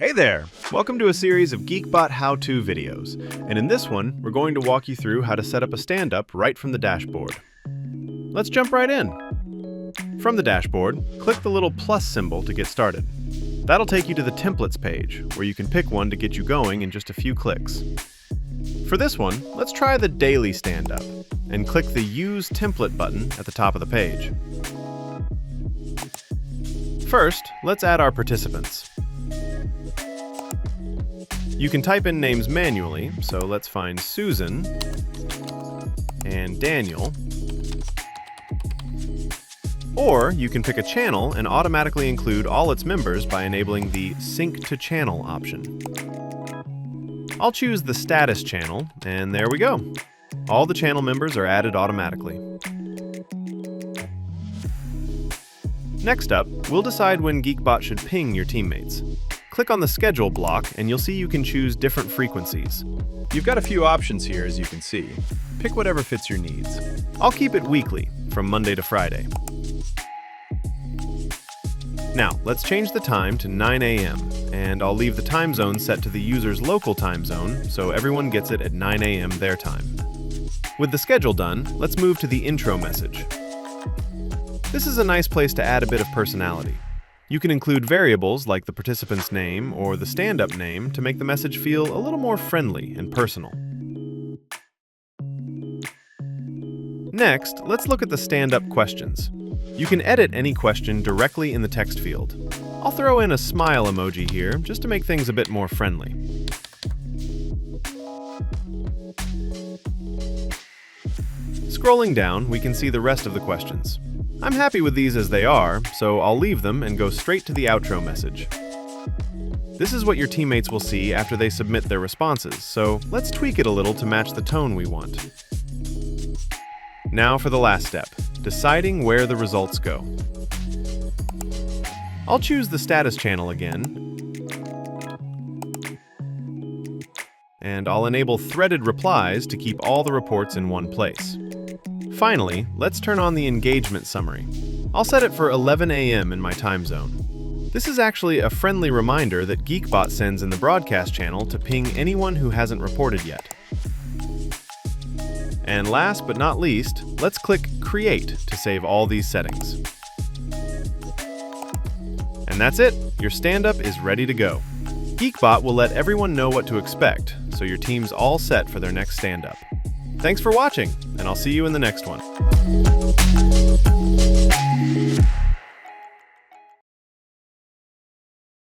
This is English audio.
Hey there! Welcome to a series of Geekbot how-to videos, and in this one, we're going to walk you through how to set up a stand-up right from the dashboard. Let's jump right in. From the dashboard, click the little plus symbol to get started. That'll take you to the templates page, where you can pick one to get you going in just a few clicks. For this one, let's try the daily stand-up, and click the Use Template button at the top of the page. First, let's add our participants. You can type in names manually, so let's find Susan and Daniel. Or you can pick a channel and automatically include all its members by enabling the Sync to Channel option. I'll choose the Status channel, and there we go. All the channel members are added automatically. Next up, we'll decide when Geekbot should ping your teammates. Click on the Schedule block and you'll see you can choose different frequencies. You've got a few options here, as you can see. Pick whatever fits your needs. I'll keep it weekly, from Monday to Friday. Now, let's change the time to 9 a.m., and I'll leave the time zone set to the user's local time zone, so everyone gets it at 9 a.m. their time. With the schedule done, let's move to the intro message. This is a nice place to add a bit of personality. You can include variables like the participant's name or the stand-up name to make the message feel a little more friendly and personal. Next, let's look at the stand-up questions. You can edit any question directly in the text field. I'll throw in a smile emoji here just to make things a bit more friendly. Scrolling down, we can see the rest of the questions. I'm happy with these as they are, so I'll leave them and go straight to the outro message. This is what your teammates will see after they submit their responses, so let's tweak it a little to match the tone we want. Now for the last step, deciding where the results go. I'll choose the status channel again, and I'll enable threaded replies to keep all the reports in one place. Finally, let's turn on the engagement summary. I'll set it for 11 a.m. in my time zone. This is actually a friendly reminder that Geekbot sends in the broadcast channel to ping anyone who hasn't reported yet. And last but not least, let's click Create to save all these settings. And that's it! Your stand-up is ready to go. Geekbot will let everyone know what to expect, so your team's all set for their next stand-up. Thanks for watching, and I'll see you in the next one.